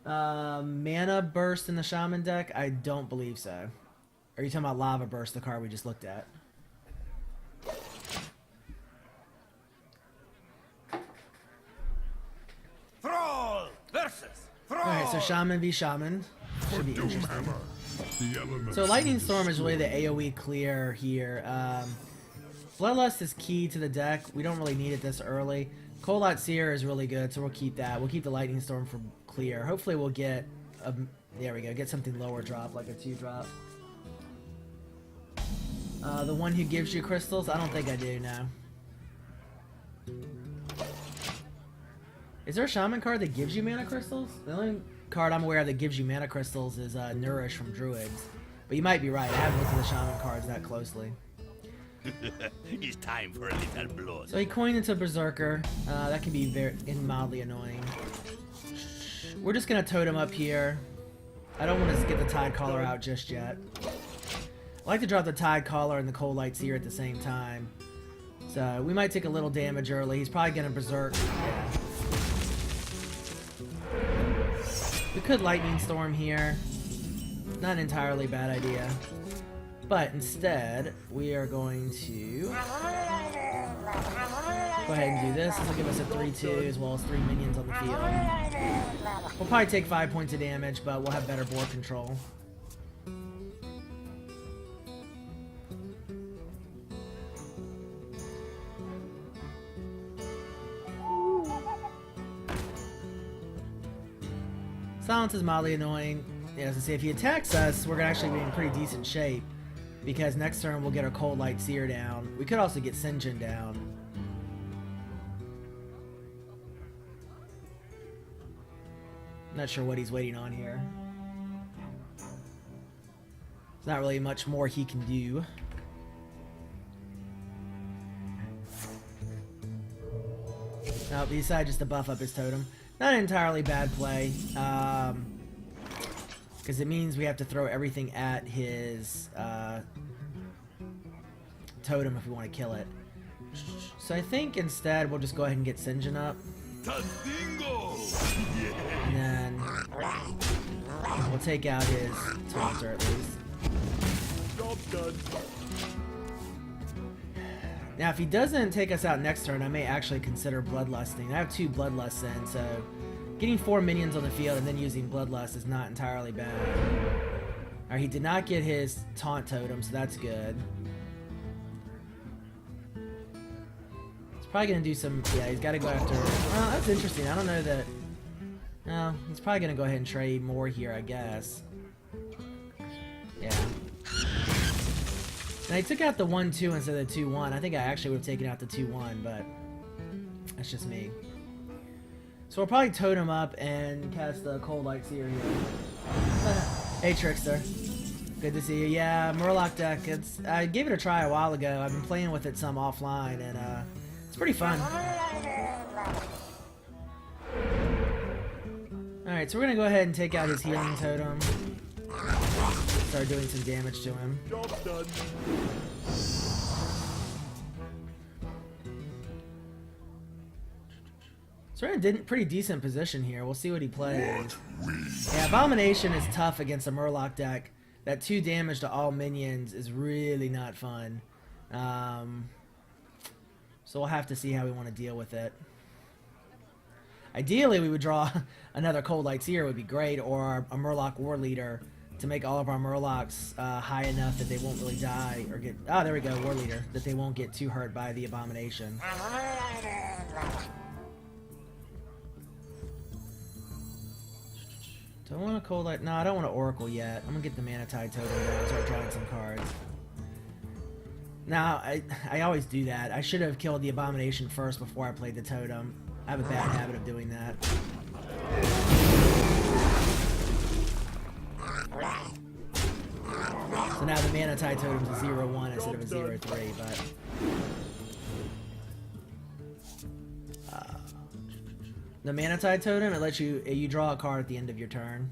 Mana Burst in the Shaman deck? I don't believe so. Are you talking about Lava Burst, the card we just looked at? Thrall versus Thrall. Alright, so Shaman v Shaman. Should be interesting. So Lightning Storm is really the AoE clear here. Bloodlust is key to the deck. We don't really need it this early. Cold Seer is really good, so we'll keep that. We'll keep the Lightning Storm for clear. Hopefully we'll get a, there we go, get something lower drop, like a 2-drop. The one who gives you crystals? I don't think I do now. Is there a Shaman card that gives you mana crystals? The only card I'm aware of that gives you mana crystals is Nourish from Druids. But you might be right. I haven't looked at the Shaman cards that closely. It's time for a little blood. So he coined into Berserker. That can be very mildly annoying. We're just gonna totem up here. I don't want to get the Tide Caller out just yet. I like to drop the Tide Caller and the Cold Light Seer at the same time. So we might take a little damage early. He's probably gonna Berserk. Yeah. We could Lightning Storm here. Not an entirely bad idea. But instead, we are going to go ahead and do this. This will give us a 3-2 as well as 3 minions on the field. We'll probably take 5 points of damage, but we'll have better board control. Silence is mildly annoying. Yeah, as I say, if he attacks us, we're gonna actually be in pretty decent shape. Because next turn we'll get our Cold Light Seer down. We could also get Sinjin down. Not sure what he's waiting on here. There's not really much more he can do. No, he decided just to buff up his totem. Not an entirely bad play. Because it means we have to throw everything at his totem if we want to kill it. So I think instead we'll just go ahead and get Sinjin up. And then we'll take out his taunter at least. Now if he doesn't take us out next turn, I may actually consider Bloodlusting. I have 2 Bloodlusts in, so getting 4 minions on the field and then using Bloodlust is not entirely bad. Alright, he did not get his taunt totem, so that's good. He's probably going to do some... Yeah, he's got to go after... Oh, that's interesting. I don't know that... No, he's probably going to go ahead and trade more here, I guess. Yeah. Now, he took out the 1-2 instead of the 2-1. I think I actually would have taken out the 2-1, but that's just me. So we'll probably totem up and cast the Cold Light Seer here. Hey, Trickster. Good to see you. Yeah, Murloc deck. I gave it a try a while ago. I've been playing with it some offline, and it's pretty fun. Alright, so we're going to go ahead and take out his healing totem. Start doing some damage to him. Job done. So we're in a pretty decent position here. We'll see what he plays. Yeah, Abomination is tough against a Murloc deck. That 2 damage to all minions is really not fun. So we'll have to see how we want to deal with it. Ideally, we would draw another Cold Light Seer would be great, or a Murloc War Leader to make all of our Murlocs high enough that they won't really die or get... Oh, there we go, War Leader. That they won't get too hurt by the Abomination. Do I want a Cold Light? No, I don't want to Oracle yet. I'm going to get the Mana Tide Totem down and start drawing some cards. Now, I always do that. I should have killed the Abomination first before I played the Totem. I have a bad habit of doing that. So now the Mana Tide Totem's a 0-1 instead of a 0-3, but... The Mana Tide Totem, it lets you draw a card at the end of your turn.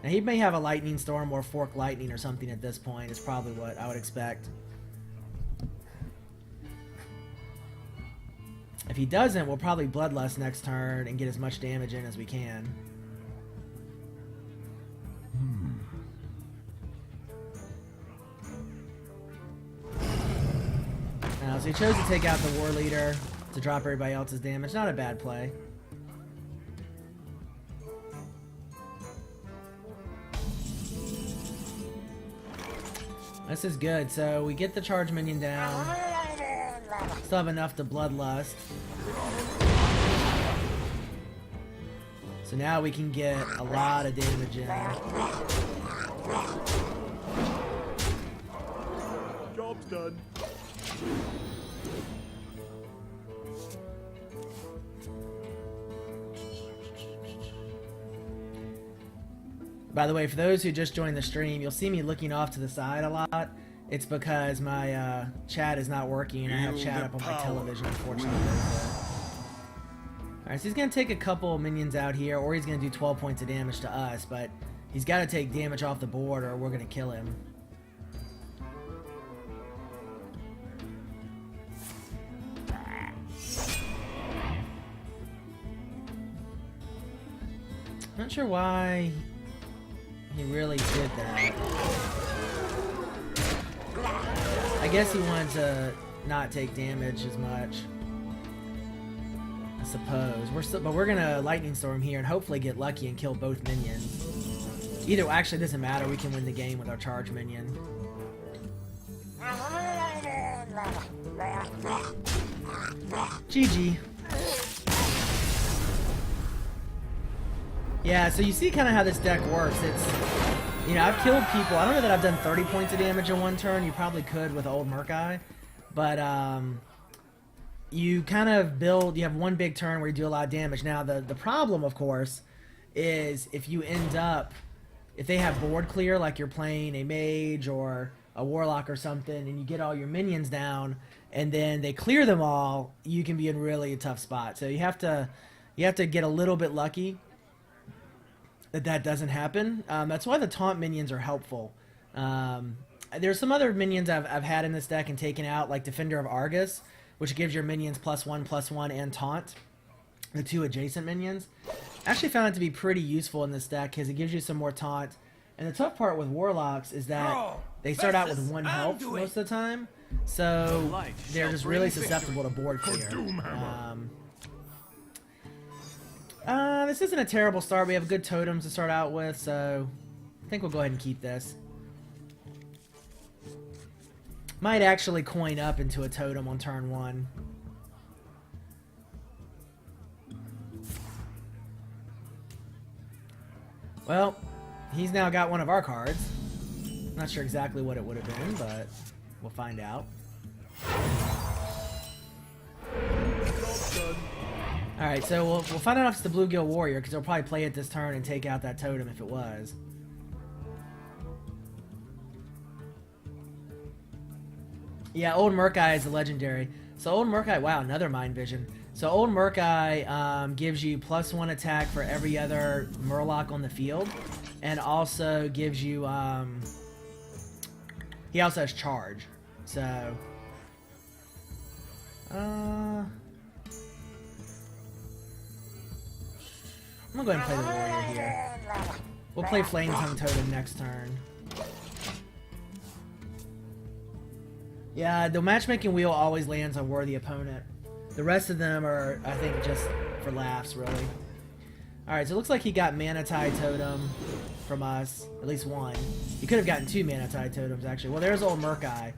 Now he may have a Lightning Storm or Fork Lightning or something at this point, is probably what I would expect. If he doesn't, we'll probably Bloodlust next turn and get as much damage in as we can. So he chose to take out the war leader to drop everybody else's damage. Not a bad play. This is good. So we get the charge minion down. Still have enough to bloodlust. So now we can get a lot of damage in. Job's done. By the way, for those who just joined the stream, you'll see me looking off to the side a lot. It's because my chat is not working and I have chat up on my television, unfortunately. Alright, so he's going to take a couple minions out here, or he's going to do 12 points of damage to us, but he's got to take damage off the board or we're going to kill him. Not sure why he really did that. I guess he wanted to not take damage as much. I suppose. But we're gonna lightning storm here and hopefully get lucky and kill both minions. Either actually it doesn't matter. We can win the game with our charge minion. GG. Yeah, so you see kind of how this deck works. It's, you know, I've killed people. I don't know that I've done 30 points of damage in one turn. You probably could with old Murloc. But you kind of build, you have one big turn where you do a lot of damage. Now, the problem, of course, is if you end up, if they have board clear, like you're playing a mage or a warlock or something, and you get all your minions down, and then they clear them all, you can be in really a tough spot. So you have to get a little bit lucky that doesn't happen. That's why the taunt minions are helpful. There's some other minions I've had in this deck and taken out, like Defender of Argus, which gives your minions +1/+1 and taunt, the two adjacent minions. I actually found it to be pretty useful in this deck because it gives you some more taunt. And the tough part with warlocks is that they start out with 1 health most of the time, so they're just really susceptible to board clear. This isn't a terrible start. We have good totems to start out with, so I think we'll go ahead and keep this. Might actually coin up into a totem on turn 1. Well, he's now got one of our cards. Not sure exactly what it would have been, but we'll find out. Alright, so we'll find out if it's the Bluegill Warrior, because he'll probably play it this turn and take out that totem if it was. Yeah, Old Murloc is a legendary. So Old Murloc, wow, another Mind Vision. So Old Murloc gives you +1 attack for every other Murloc on the field, and also gives you, he also has charge. So, I'm gonna go ahead and play the Warrior here. We'll play Flame Tongue Totem next turn. Yeah, the matchmaking wheel always lands on worthy opponent. The rest of them are, I think, just for laughs, really. Alright, so it looks like he got Mana Tide Totem from us. At least one. He could have gotten 2 Mana Tide Totems, actually. Well, there's Old Murloc.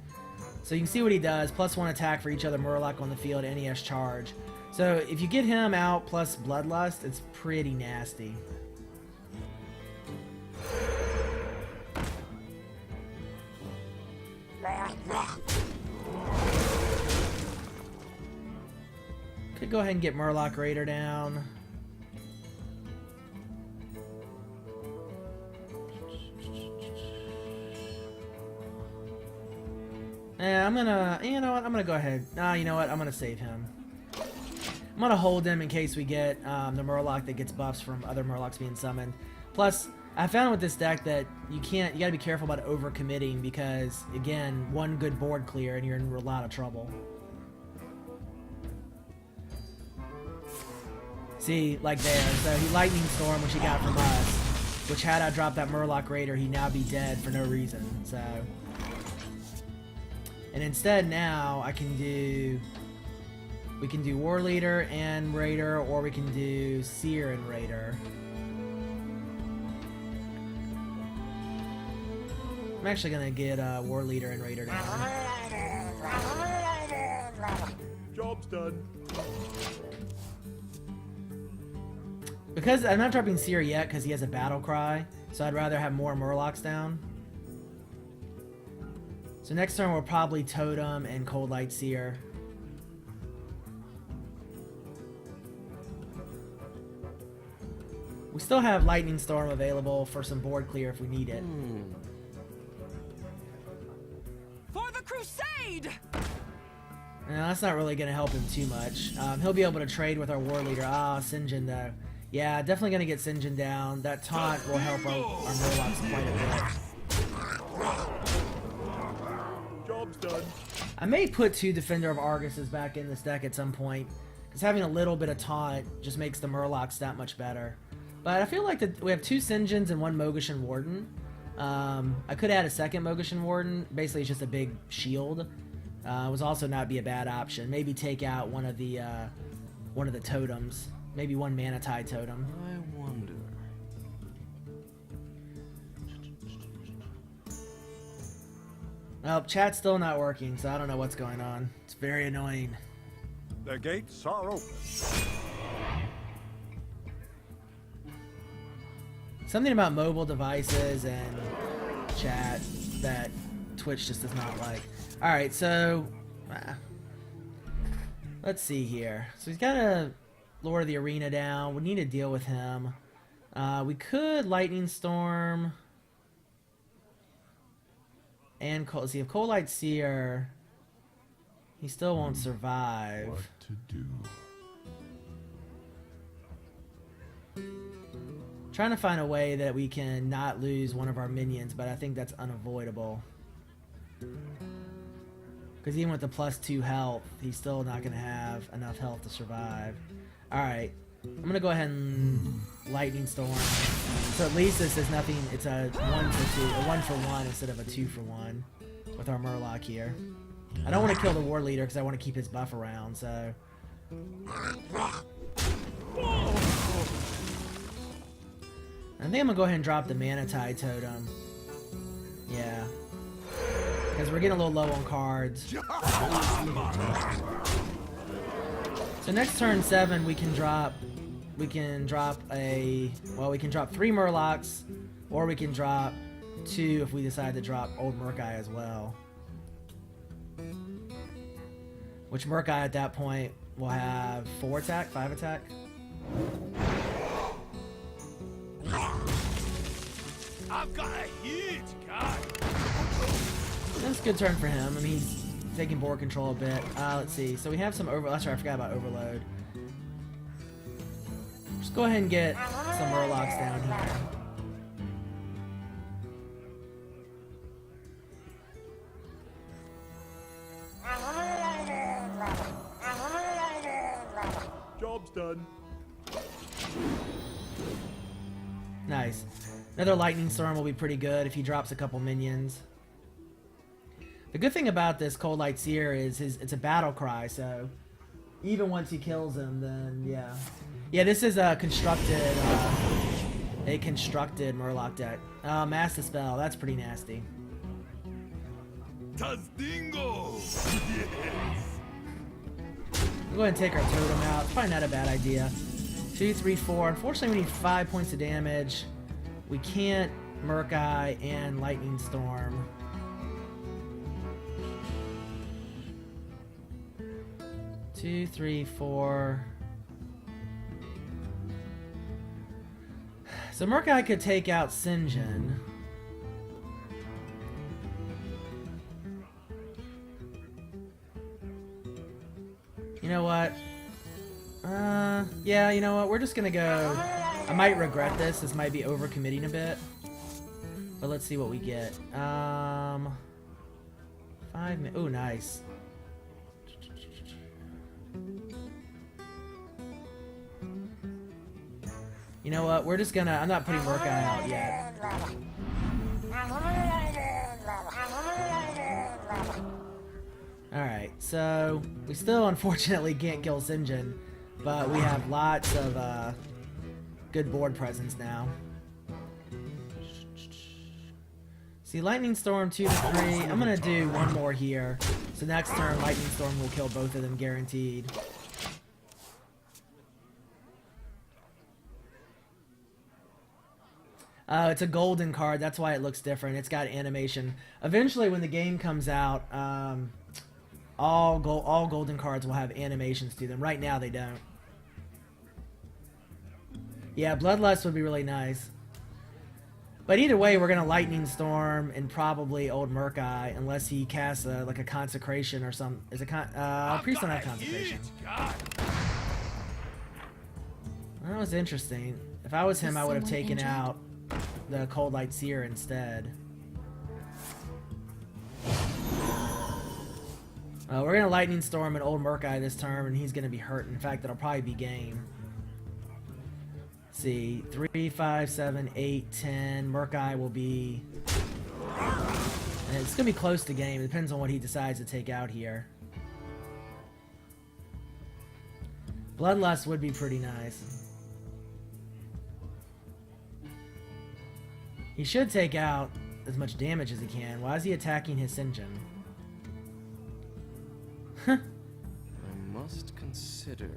So you can see what he does. +1 attack for each other Murloc on the field, and he has charge. So if you get him out plus Bloodlust, it's pretty nasty. Could go ahead and get Murloc Raider down. I'm gonna, you know what, I'm gonna go ahead. Nah, you know what, I'm gonna save him. I'm gonna hold him in case we get the Murloc that gets buffs from other Murlocs being summoned. Plus, I found with this deck that you gotta be careful about overcommitting because, again, one good board clear and you're in a lot of trouble. See, like there. So he Lightning Storm, which he got from us, which had I dropped that Murloc Raider, he'd now be dead for no reason. So, And instead now I can do... We can do War Leader and Raider, or we can do Seer and Raider. I'm actually gonna get War Leader and Raider down. Job's done. Because I'm not dropping Seer yet because he has a battle cry, so I'd rather have more Murlocs down. So next turn we'll probably Totem and Cold Light Seer. We still have Lightning Storm available for some board clear if we need it. For the crusade! That's not really going to help him too much. He'll be able to trade with our War Leader. Ah, Sinjin though. Yeah, definitely going to get Sinjin down. That taunt will help our Murlocs quite a bit. Job's done. I may put 2 Defender of Arguses back in this deck at some point, because having a little bit of taunt just makes the Murlocs that much better. But I feel like we have 2 Sinjins and 1 Mogushan Warden. I could add a second Mogushan Warden. Basically, it's just a big shield. Would also not be a bad option. Maybe take out one of the totems. Maybe 1 Mana Tide totem. I wonder. Well, chat's still not working, so I don't know what's going on. It's very annoying. The gates are open. Something about mobile devices and chat that Twitch just does not like. Alright, so... let's see here. So he's got to lower the arena down. We need to deal with him. We could Lightning Storm... And let's see, if Cold Light Seer... He still won't survive. What to do? Trying to find a way that we can not lose one of our minions, but I think that's unavoidable. Because even with the +2 health, he's still not going to have enough health to survive. Alright, I'm going to go ahead and Lightning Storm. So at least this is nothing, it's a 1 for 2, a 1 for 1 instead of a 2 for 1 with our Murloc here. I don't want to kill the War Leader because I want to keep his buff around, so... I think I'm gonna go ahead and drop the Mana Tide totem. Yeah. Because we're getting a little low on cards. So next turn 7 we can drop we can drop 3 Murlocs, or we can drop 2 if we decide to drop Old Murkai as well. Which Murkai at that point will have 4 attack, 5 attack. I've got a huge card. That's a good turn for him. I mean, he's taking board control a bit. Let's see. So we have some over. Sorry, I forgot about Overload. Just go ahead and get some Murlocs down here. Job's done. Nice. Another Lightning Storm will be pretty good if he drops a couple minions. The good thing about this Cold Light Seer is it's a battle cry, so even once he kills him, then yeah. Yeah, this is a constructed Murloc deck. Mass Dispel, that's pretty nasty. Tazdingo! Yes! We'll go ahead and take our totem out. It's probably not a bad idea. 2, 3, 4. Unfortunately, we need 5 points of damage. We can't Murkai and Lightning Storm. Two, 3, 4. So Murkai could take out Sinjin. You know what? Yeah, you know what? We're just gonna go... I might regret this. This might be overcommitting a bit. But let's see what we get. 5 minutes. Oh, nice. You know what? We're just gonna... I'm not putting Murkai out yet. Alright, so we still unfortunately can't kill Sinjin, but we have lots of good board presence now. See, Lightning Storm 2 to 3. I'm gonna do one more here. So next turn, Lightning Storm will kill both of them guaranteed. It's a golden card, that's why it looks different. It's got animation. Eventually, when the game comes out, all golden cards will have animations to them. Right now, they don't. Yeah, Bloodlust would be really nice. But either way, we're going to Lightning Storm and probably Old Murloc, unless he casts like a Consecration or some... Is it Priest don't have Consecration. That was interesting. If I was him, I would have taken out the Cold Light Seer instead. We're going to Lightning Storm and Old Murloc this turn, and he's going to be hurt. In fact, it'll probably be game. Let's see, 3, 5, 7, 8, 10. Murloc will be... And it's going to be close to game. It depends on what he decides to take out here. Bloodlust would be pretty nice. He should take out as much damage as he can. Why is he attacking his Sinjin? I must consider.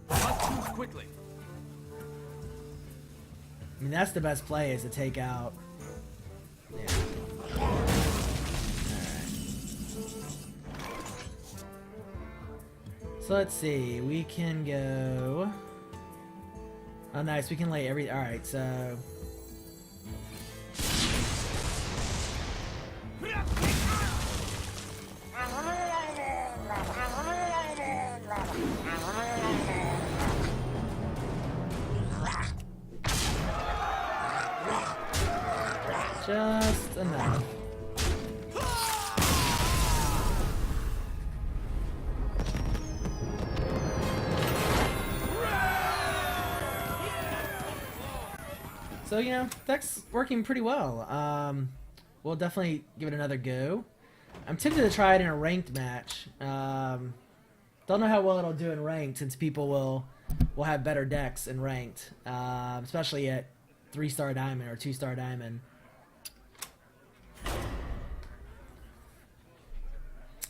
Let's move quickly. I mean, that's the best play, is to take out... Yeah. Alright. So let's see, we can go... Oh nice, we can lay every... Alright, so... Just enough. So, you know, deck's working pretty well. We'll definitely give it another go. I'm tempted to try it in a ranked match. Don't know how well it'll do in ranked, since people will have better decks in ranked, especially at 3-star diamond or 2-star diamond.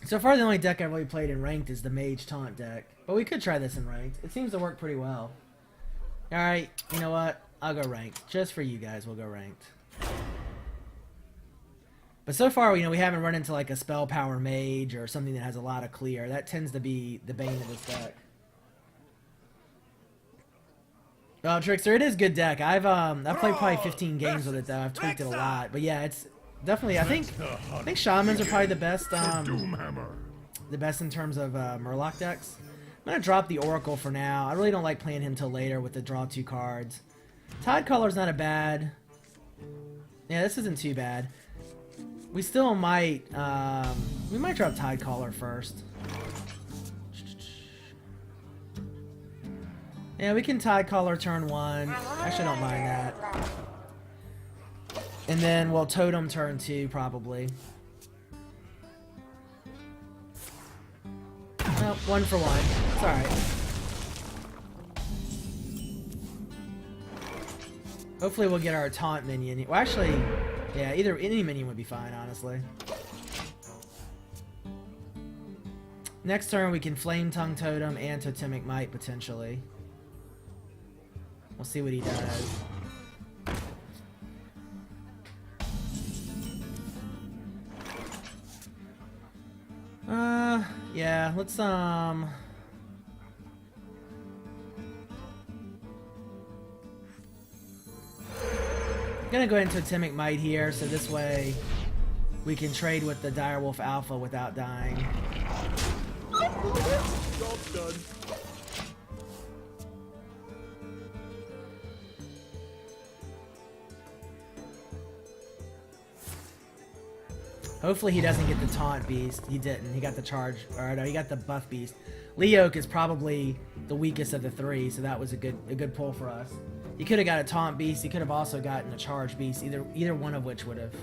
So far, the only deck I've really played in ranked is the Mage Taunt deck, but we could try this in ranked. It seems to work pretty well. Alright, you know what? I'll go ranked. Just for you guys, we'll go ranked. But so far, you know, we haven't run into like a Spell Power Mage or something that has a lot of clear. That tends to be the bane of this deck. Oh, Trickster, it is a good deck. I've played probably 15 games with it though. I've tweaked it a lot. But yeah, it's definitely, I think Shamans are probably the best in terms of Murloc decks. I'm gonna drop the Oracle for now. I really don't like playing him till later with the draw 2 cards. Tide Color's not a bad. Yeah, this isn't too bad. We still might we might drop Tide Caller first. Yeah, we can Tide Caller turn 1. Actually, I don't mind that. And then we'll Totem turn 2, probably. Well, 1 for 1. It's alright. Hopefully we'll get our Taunt minion. Well, actually, yeah, either any minion would be fine, honestly. Next turn, we can Flame Tongue Totem and Totemic Might, potentially. We'll see what he does. Yeah, let's, I'm gonna go into Totemic Might here, so this way we can trade with the Direwolf Alpha without dying. Job's done. Hopefully he doesn't get the Taunt Beast. He didn't. He got the Charge, or no, he got the Buff Beast. Leok is probably the weakest of the 3, so that was a good pull for us. He could have got a Taunt Beast. He could have also gotten a Charge Beast. Either one of which would have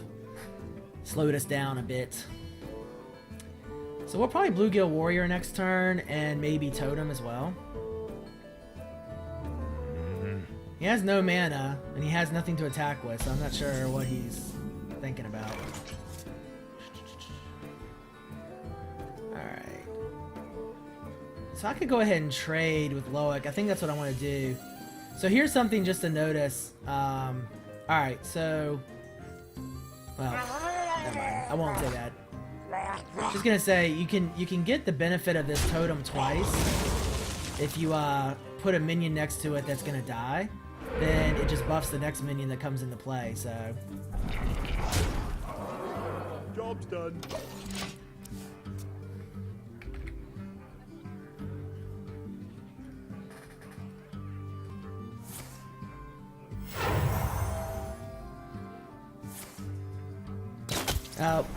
slowed us down a bit. So we'll probably Bluegill Warrior next turn, and maybe Totem as well. He has no mana, and he has nothing to attack with, so I'm not sure what he's thinking about. Alright. So I could go ahead and trade with Loic. I think that's what I want to do. So here's something just to notice. Alright, so... Well, never mind. I won't say that. Just gonna say, you can get the benefit of this totem twice. If you put a minion next to it that's gonna die, then it just buffs the next minion that comes into play, so... Job's done.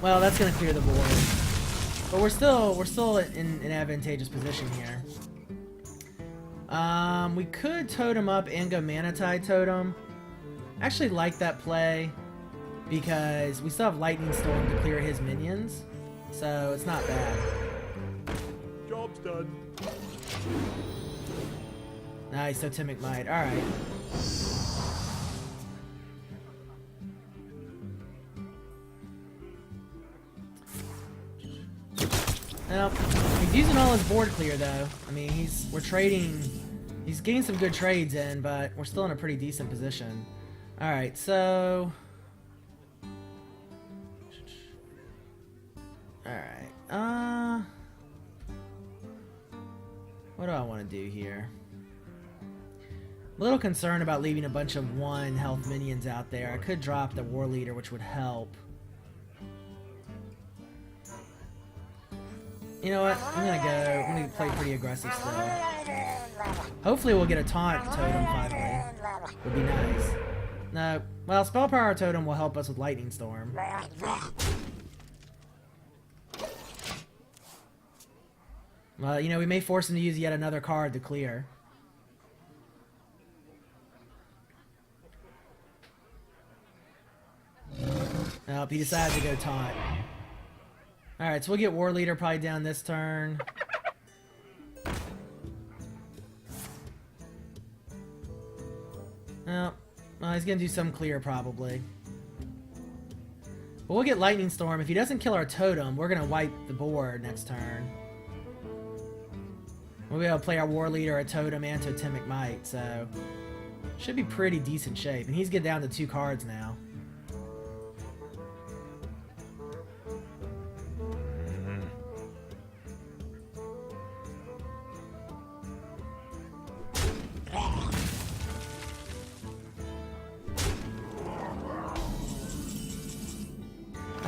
Well, that's gonna clear the board, but we're still in an advantageous position here. We could totem up and go Mana Tide Totem. I actually like that play because we still have Lightning Storm to clear his minions, so it's not bad. Job's done. Nice, Totemic Might. All right. Well, he's using all his board clear though. I mean, we're trading. He's getting some good trades in, but we're still in a pretty decent position. All right, so. All right. What do I want to do here? I'm a little concerned about leaving a bunch of 1 health minions out there. I could drop the War Leader, which would help. You know what? I'm gonna play pretty aggressive still. Hopefully we'll get a taunt totem finally. Would be nice. No, well, Spell Power Totem will help us with Lightning Storm. Well, you know, we may force him to use yet another card to clear. Nope, he decided to go taunt. Alright, so we'll get War Leader probably down this turn. Well, he's gonna do some clear probably. But we'll get Lightning Storm. If he doesn't kill our totem, we're gonna wipe the board next turn. We'll be able to play our War Leader, a totem, and Totemic Might, so should be pretty decent shape. And he's getting down to 2 cards now.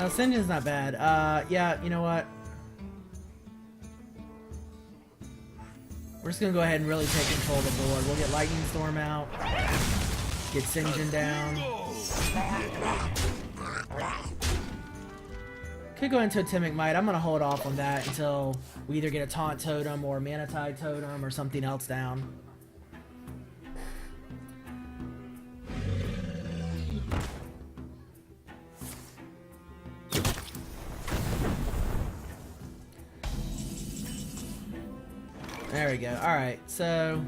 Sinjin's not bad. Yeah, you know what? We're just gonna go ahead and really take control of the board. We'll get Lightning Storm out. Get Sinjin down. Could go into Totemic Might. I'm gonna hold off on that until we either get a Taunt Totem or Mana Tide Totem or something else down. There we go. Alright, so...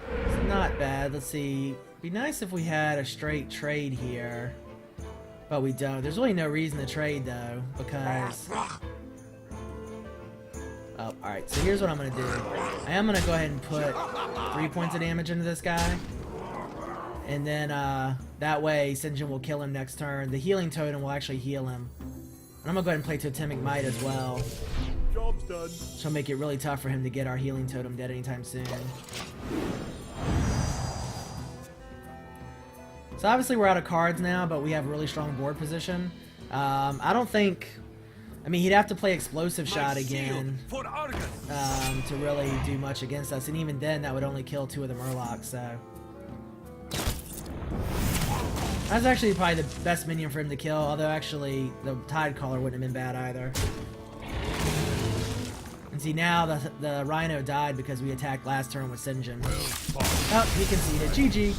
it's not bad. Let's see. Be nice if we had a straight trade here. But we don't. There's really no reason to trade, though, because... oh, alright. So here's what I'm going to do. I am going to go ahead and put 3 points of damage into this guy. And then, that way, Sinjin will kill him next turn. The Healing Totem will actually heal him. And I'm gonna go ahead and play Totemic Might as well. Job's done. So make it really tough for him to get our Healing Totem dead anytime soon. So obviously we're out of cards now, but we have a really strong board position. I don't think... I mean, he'd have to play Explosive Shot again to really do much against us. And even then, that would only kill 2 of the Murlocs, so... that's actually probably the best minion for him to kill, although actually the Tide Caller wouldn't have been bad either. And see, now the Rhino died because we attacked last turn with Sinjin. Oh, he conceded. GG.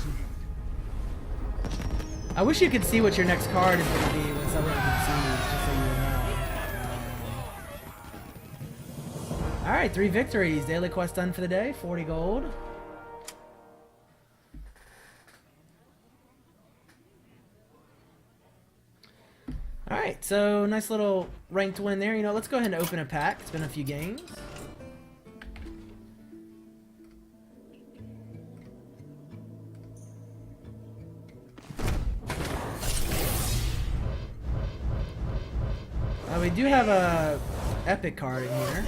I wish you could see what your next card is going to be when someone concedes, just so you know. Alright, 3 victories. Daily quest done for the day. 40 gold. Alright, so nice little ranked win there. You know, let's go ahead and open a pack. It's been a few games. We do have a epic card in here.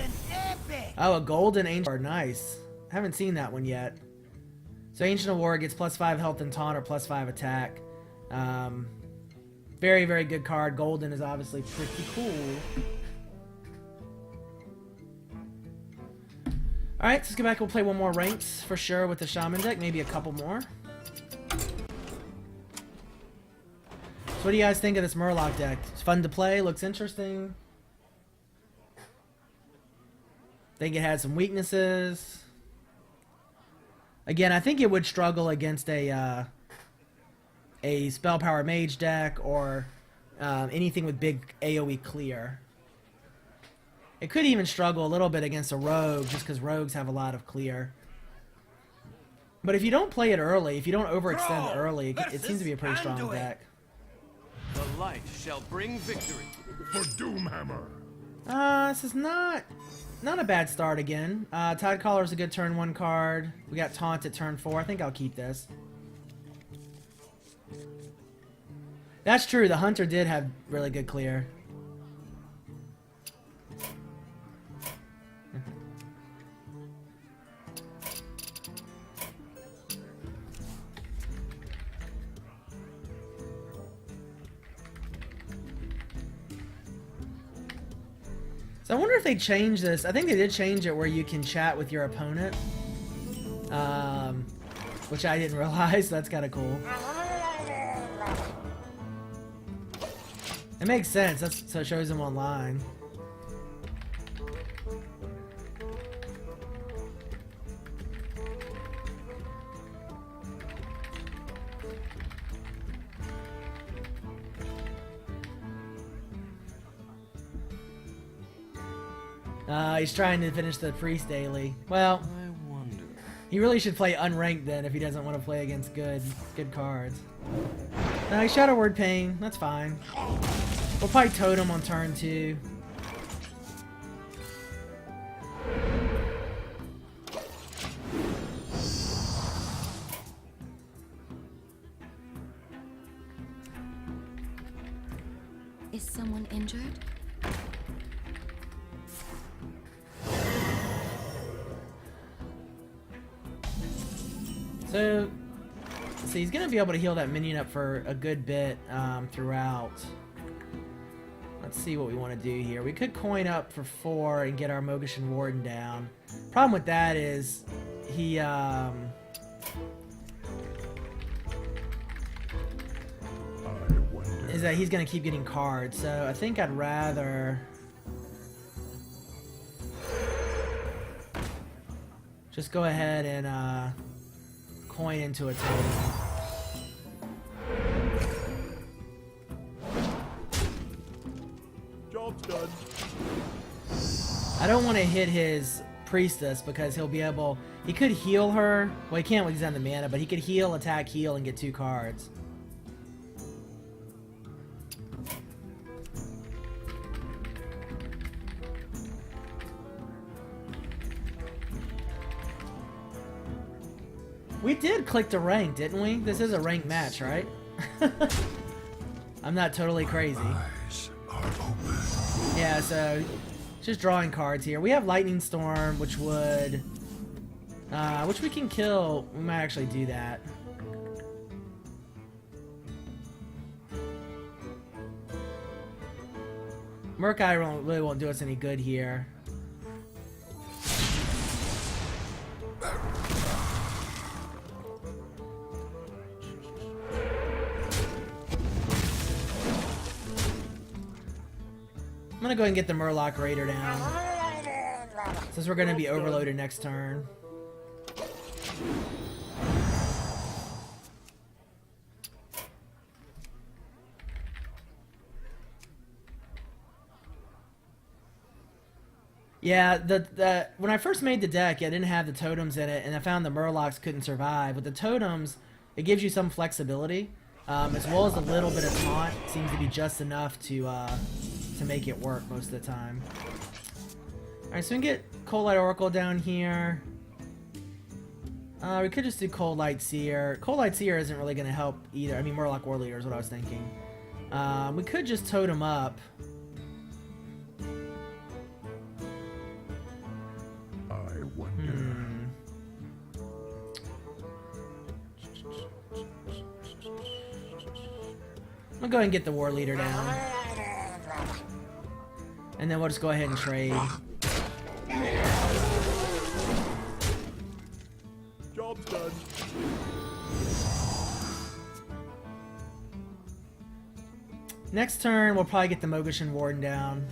Oh, a golden ancient card. Nice. Haven't seen that one yet. So Ancient of War gets +5 health and taunt or +5 attack. Very, very good card. Golden is obviously pretty cool. Alright, let's go back. We'll play one more ranks for sure with the Shaman deck. Maybe a couple more. So what do you guys think of this Murloc deck? It's fun to play. Looks interesting. Think it had some weaknesses. Again, I think it would struggle against a spell power mage deck or anything with big AoE clear. It could even struggle a little bit against a rogue just because rogues have a lot of clear. But if you don't play it early, if you don't overextend early, it seems to be a pretty strong deck. The light shall bring victory. For Doomhammer. This is not a bad start again. Tidecaller is a good turn 1 card. We got Taunt at turn 4. I think I'll keep this. That's true. The Hunter did have really good clear. So I wonder if they changed this. I think they did change it where you can chat with your opponent. Which I didn't realize. That's kind of cool. It makes sense. So it shows them online. He's trying to finish the priest daily. Well, I wonder. he really should play unranked then if he doesn't want to play against good cards. He Shadow Word Pain. That's fine. We'll probably Totem on turn 2. Is someone injured? So he's going to be able to heal that minion up for a good bit throughout. Let's see what we want to do here. We could coin up for 4 and get our Mogishan Warden down. Problem with that is he is that he's going to keep getting cards. So I think I'd rather just go ahead and coin into a totem. Job's done. I don't want to hit his priestess because he'll be able... He could heal her. Well, he can't when he's on the mana, but he could heal, attack, heal, and get 2 cards. We did click to rank, didn't we? This is a ranked match, right? I'm not totally crazy. Eyes are open. Yeah, so just drawing cards here. We have Lightning Storm, which would, which we can kill. We might actually do that. Murkai really won't do us any good here. I'm gonna go ahead and get the Murloc Raider down, since we're gonna be overloaded next turn. Yeah, the when I first made the deck, I didn't have the totems in it, and I found the Murlocs couldn't survive. With the totems, it gives you some flexibility, as well as a little bit of taunt. Seems to be just enough to make it work most of the time. All right, so we can get Cold Light Oracle down here. We could just do Cold Light Seer. Cold Light Seer isn't really going to help either. I mean, Murloc War Leader is what I was thinking. We could just totem up. I wonder. I'm gonna go ahead and get the War Leader down. And then we'll just go ahead and trade. Job's done. Next turn, we'll probably get the Mogushan Warden down.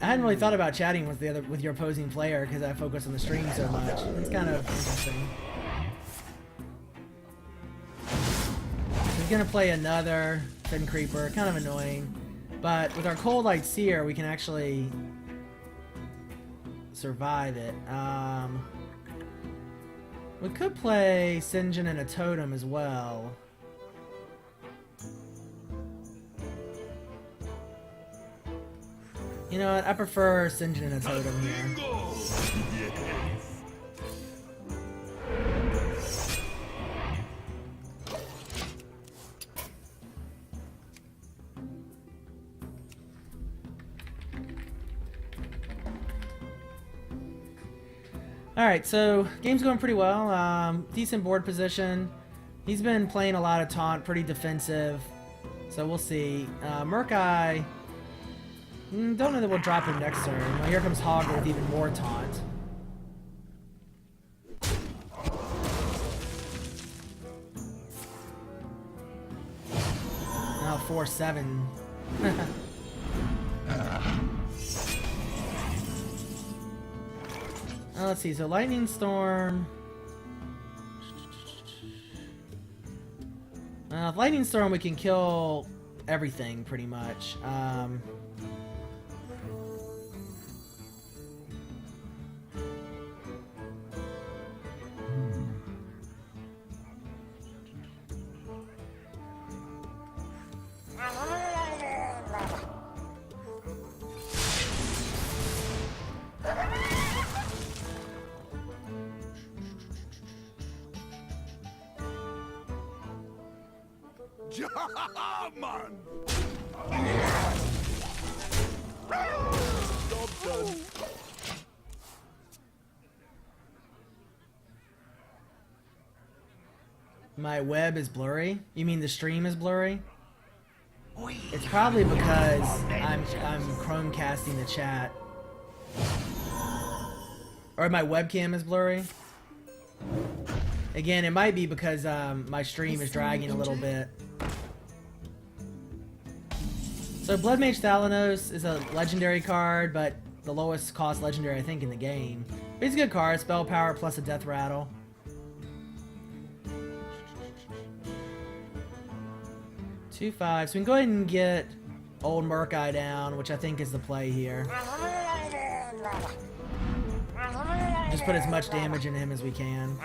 I hadn't really thought about chatting with your opposing player because I focus on the stream so much. It's kind of interesting. He's gonna play another Fin Creeper, kind of annoying. But with our Cold Light Seer, we can actually survive it. We could play Sinjin and a Totem as well. You know what? I prefer Sinjin and a Totem here. Alright, so game's going pretty well. Decent board position. He's been playing a lot of taunt, pretty defensive. So we'll see. Murkai, don't know that we'll drop him next turn. Well, here comes Hogger with even more taunt. Now 4-7. Let's see, so Lightning Storm. With Lightning Storm, we can kill everything pretty much. Shaman! Job's done. My web is blurry? You mean the stream is blurry? It's probably because I'm Chromecasting the chat. Or my webcam is blurry. Again, it might be because my stream is dragging a little bit. So Blood Mage Thalanos is a legendary card, but the lowest cost legendary I think in the game. But it's a good card, spell power plus a death rattle. 2-5, so we can go ahead and get old Murkai down, which I think is the play here. Just put as much damage into him as we can.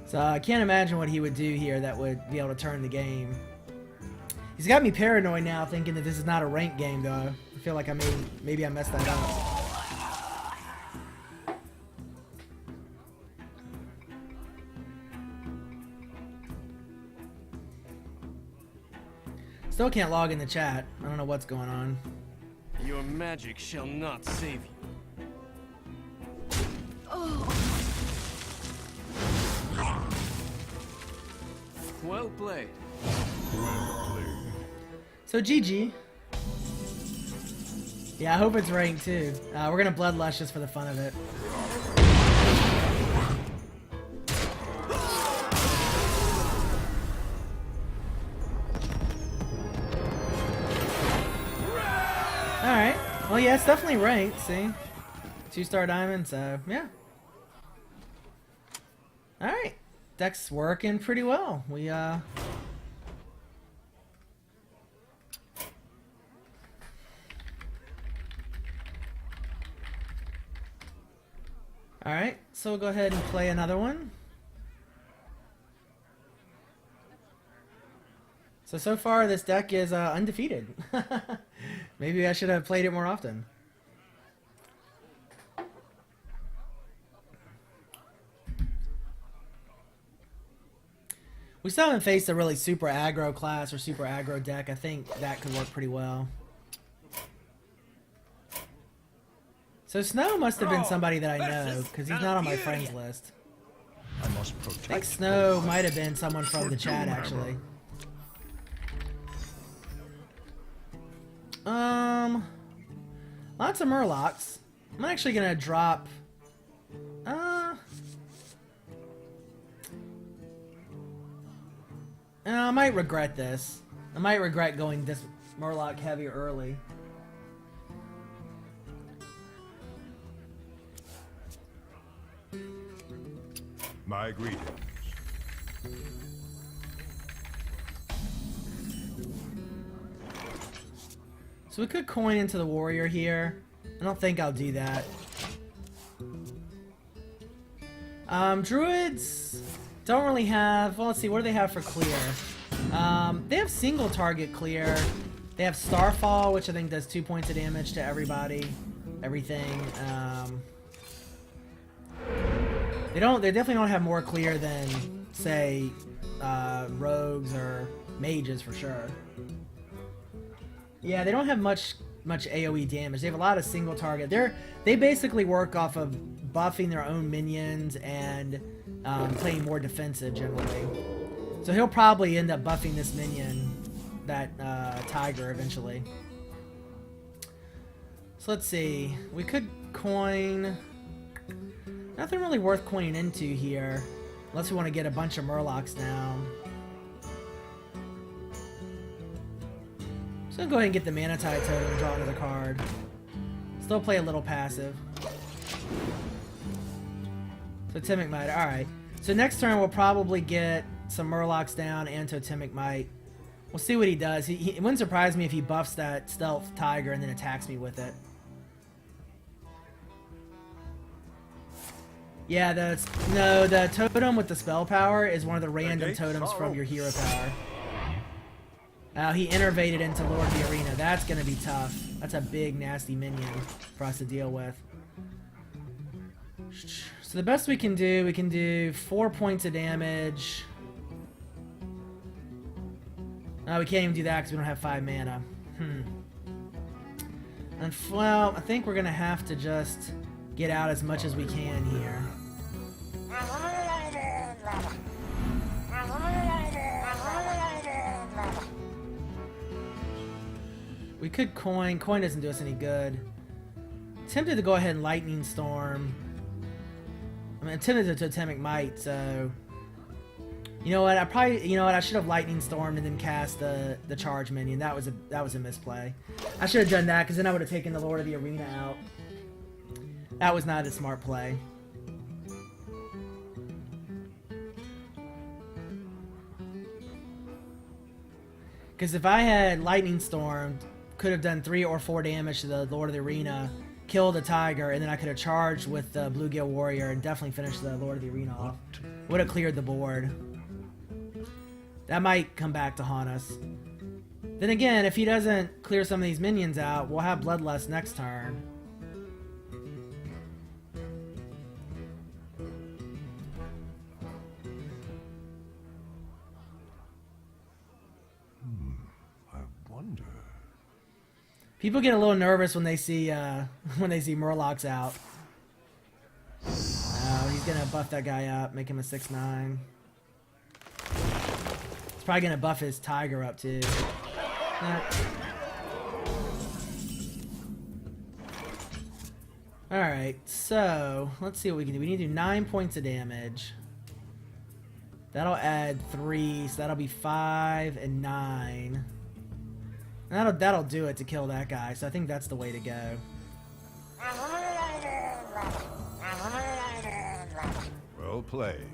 So I can't imagine what he would do here that would be able to turn the game. He's got me paranoid now, thinking that this is not a ranked game, though. I feel like maybe I messed that up. Still can't log in the chat. I don't know what's going on. Your magic shall not save you. Well played. Well played. So GG. Yeah, I hope it's ranked too. We're gonna Bloodlust just for the fun of it. Alright. Well, yeah, it's definitely ranked, see? 2-star diamond, so, yeah. Alright. Deck's working pretty well. We, Alright, so we'll go ahead and play another one. So far this deck is undefeated. Maybe I should have played it more often. We still haven't faced a really super aggro class or super aggro deck. I think that could work pretty well. So Snow must have been somebody that I know, because he's not on my friends list. I must I think protect. Snow might have been someone from the chat, actually. Lots of Murlocs. I'm actually gonna drop... I might regret this. I might regret going this Murloc heavy early. My greetings. So we could coin into the warrior here. I don't think I'll do that. Druids don't really have... Well, let's see. What do they have for clear? They have single target clear. They have Starfall, which I think does 2 points of damage to everybody. Everything. They definitely don't have more clear than, say, rogues or mages for sure. Yeah, they don't have much AoE damage. They have a lot of single target. They basically work off of buffing their own minions and playing more defensive generally. So he'll probably end up buffing this minion, that tiger, eventually. So let's see. We could coin... Nothing really worth coining into here, unless we want to get a bunch of Murlocs now. So I'm gonna go ahead and get the Manatide Totem and draw another card. Still play a little passive. So Totemic Might, alright. So next turn we'll probably get some Murlocs down and Totemic Might. We'll see what he does. It wouldn't surprise me if he buffs that Stealth Tiger and then attacks me with it. Yeah, the totem with the spell power is one of the random totems from your hero power. He innervated into Lord of the Arena. That's going to be tough. That's a big, nasty minion for us to deal with. So the best we can do 4 points of damage. No, we can't even do that because we don't have 5 mana. And, well, I think we're going to have to just get out as much as we can here. We could coin. Coin doesn't do us any good. Tempted to go ahead and Lightning Storm. I mean, tempted to Totemic Might, so... You know what? I should have Lightning Stormed and then cast the charge minion. That was a misplay. I should have done that, because then I would have taken the Lord of the Arena out. That was not a smart play. Because if I had Lightning Stormed, could have done 3 or 4 damage to the Lord of the Arena, killed the Tiger, and then I could have charged with the Bluegill Warrior and definitely finished the Lord of the Arena off. Would have cleared the board. That might come back to haunt us. Then again, if he doesn't clear some of these minions out, we'll have Bloodlust next turn. People get a little nervous when they see Murlocs out. Oh, he's gonna buff that guy up, make him a 6/9. He's probably gonna buff his Tiger up too. Alright, so let's see what we can do. We need to do 9 points of damage. That'll add 3, so that'll be 5 and 9. And that'll do it to kill that guy, so I think that's the way to go. Well played.